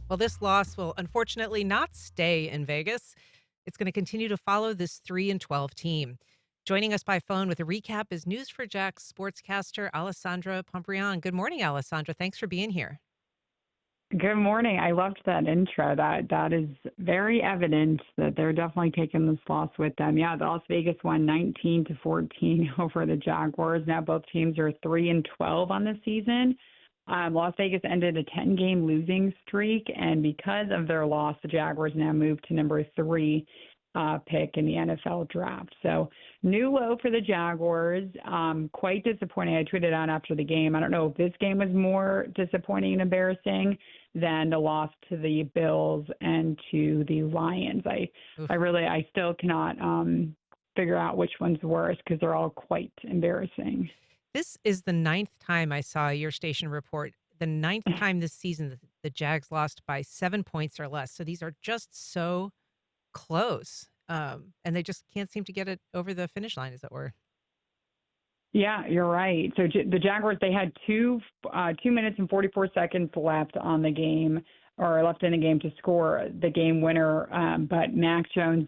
Well, this loss will unfortunately not stay in Vegas. It's going to continue to follow this 3-12 team. Joining us by phone with a recap is News for Jax sportscaster Alessandra Pontbriand. Good morning, Alessandra. Thanks for being here. Good morning. I loved that intro. That is very evident that they're definitely taking this loss with them. Yeah, the Las Vegas won 19-14 over the Jaguars. Now both teams are 3-12 on the season. Las Vegas ended a 10-game losing streak, and because of their loss, the Jaguars now move to number 3 pick in the NFL draft. So new low for the Jaguars. Quite disappointing. I tweeted out after the game. I don't know if this game was more disappointing and embarrassing than the loss to the Bills and to the Lions. Oof. I still cannot figure out which one's worse because they're all quite embarrassing. This is the ninth time I saw your station report, the ninth time this season that the Jags lost by 7 points or less. So these are just so close. And they just can't seem to get it over the finish line, as it were. Yeah, you're right. So the Jaguars, they had 2 minutes and 44 seconds left on the game, or left in the game to score the game winner. But Mac Jones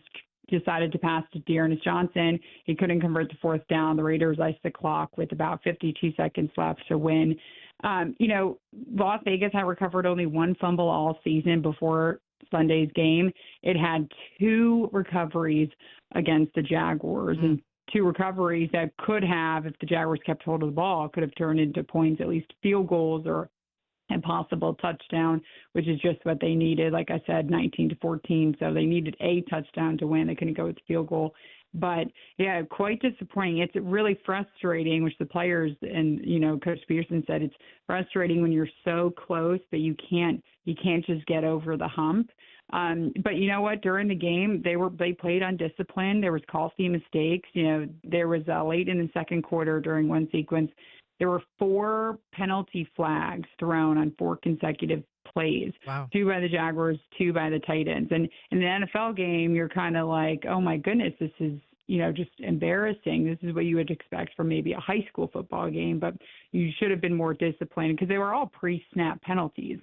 decided to pass to Dearness Johnson. He couldn't convert the fourth down. The Raiders iced the clock with about 52 seconds left to win. Las Vegas had recovered only one fumble all season before Sunday's game. It had 2 recoveries against the Jaguars, and 2 recoveries that could have, if the Jaguars kept hold of the ball, could have turned into points, at least field goals or a possible touchdown, which is just what they needed. Like I said, 19-14. So they needed a touchdown to win. They couldn't go with the field goal. But yeah, quite disappointing. It's really frustrating, which the players and, Coach Peterson said it's frustrating when you're so close, but you can't just get over the hump. But you know what? During the game, they played on discipline. There was costly mistakes. There was late in the second quarter during one sequence, there were 4 penalty flags thrown on 4 consecutive plays. Wow. 2 by the Jaguars, 2 by the Titans. And in the NFL game, you're kind of like, oh my goodness, this is, just embarrassing. This is what you would expect from maybe a high school football game, but you should have been more disciplined because they were all pre-snap penalties.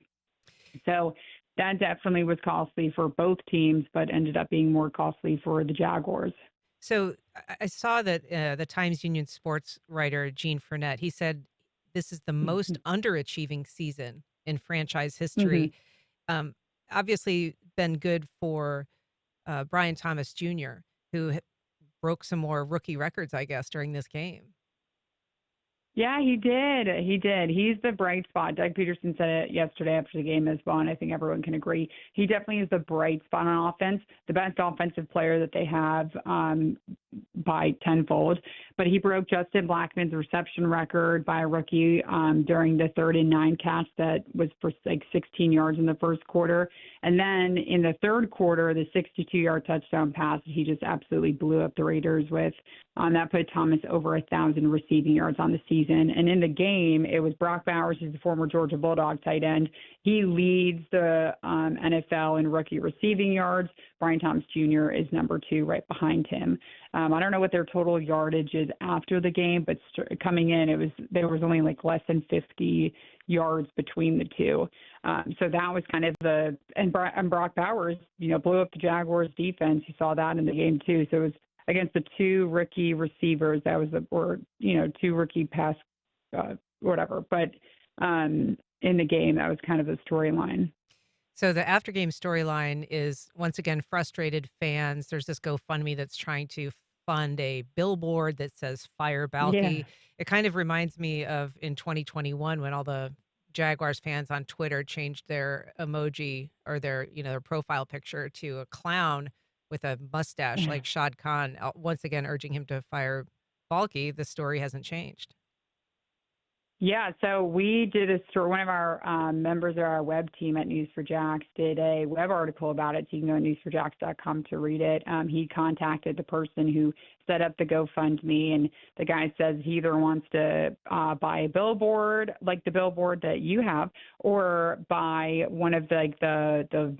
So that definitely was costly for both teams, but ended up being more costly for the Jaguars. So I saw that the Times Union sports writer, Gene Fournette, he said this is the most underachieving season in franchise history. Obviously been good for Brian Thomas Jr., who broke some more rookie records, I guess, during this game. Yeah, he did. He's the bright spot. Doug Peterson said it yesterday after the game as well, and I think everyone can agree. He definitely is the bright spot on offense, the best offensive player that they have by tenfold. But he broke Justin Blackman's reception record by a rookie during the 3rd-and-9 catch that was for like 16 yards in the first quarter. And then in the third quarter, the 62-yard touchdown pass he just absolutely blew up the Raiders with. That put Thomas over 1,000 receiving yards on the season. And in the game, it was Brock Bowers, who's the former Georgia Bulldog tight end. He leads the NFL in rookie receiving yards. Brian Thomas Jr. is number 2 right behind him. I don't know what their total yardage is after the game, but coming in, there was only like less than 50 yards between the two. So that was kind of and Brock Bowers, blew up the Jaguars defense. You saw that in the game too. So it was against the 2 rookie receivers. That was 2 rookie pass, whatever. But in the game, that was kind of the storyline. So the after game storyline is once again frustrated fans. There's this GoFundMe that's trying to fund a billboard that says "Fire Balky." Yeah. It kind of reminds me of in 2021 when all the Jaguars fans on Twitter changed their emoji or their profile picture to a clown with a mustache like Shad Khan, once again urging him to fire Balky. The story hasn't changed. Yeah, so we did a story. One of our members of our web team at News4Jax did a web article about it. So you can go to news4jax.com to read it. He contacted the person who set up the GoFundMe, and the guy says he either wants to buy a billboard, like the billboard that you have, or buy one of the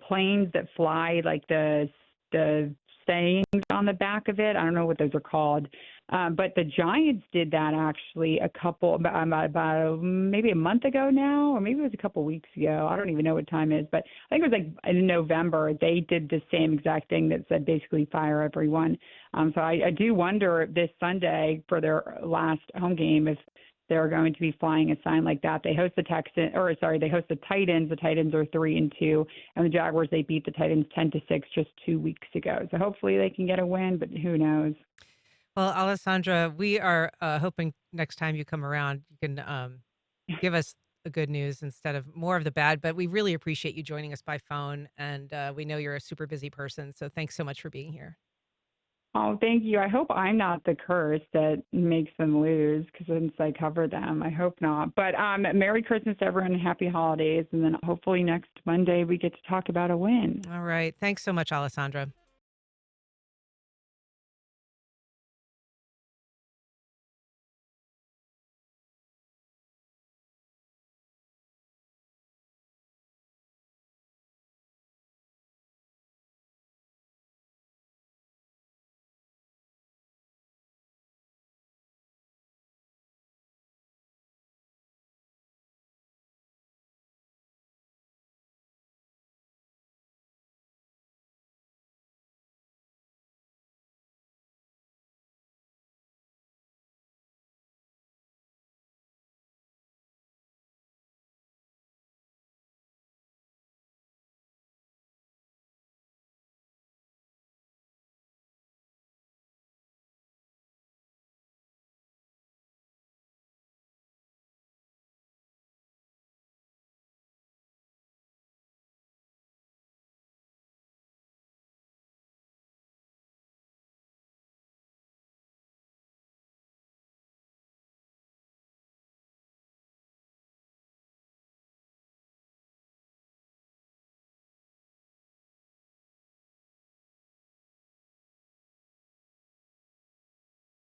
planes that fly, like the sayings on the back of it. I don't know what those are called. But the Giants did that actually about maybe a month ago now, or maybe it was a couple weeks ago. I don't even know what time it is, but I think it was like in November. They did the same exact thing that said basically fire everyone. So I do wonder if this Sunday for their last home game if they're going to be flying a sign like that. They host the they host the Titans. The Titans are 3-2, and the Jaguars they beat the Titans 10-6 just 2 weeks ago. So hopefully they can get a win, but who knows? Well, Alessandra, we are hoping next time you come around, you can give us the good news instead of more of the bad. But we really appreciate you joining us by phone, and we know you're a super busy person. So thanks so much for being here. Oh, thank you. I hope I'm not the curse that makes them lose because since I cover them, I hope not. But Merry Christmas to everyone and Happy Holidays. And then hopefully next Monday we get to talk about a win. All right. Thanks so much, Alessandra.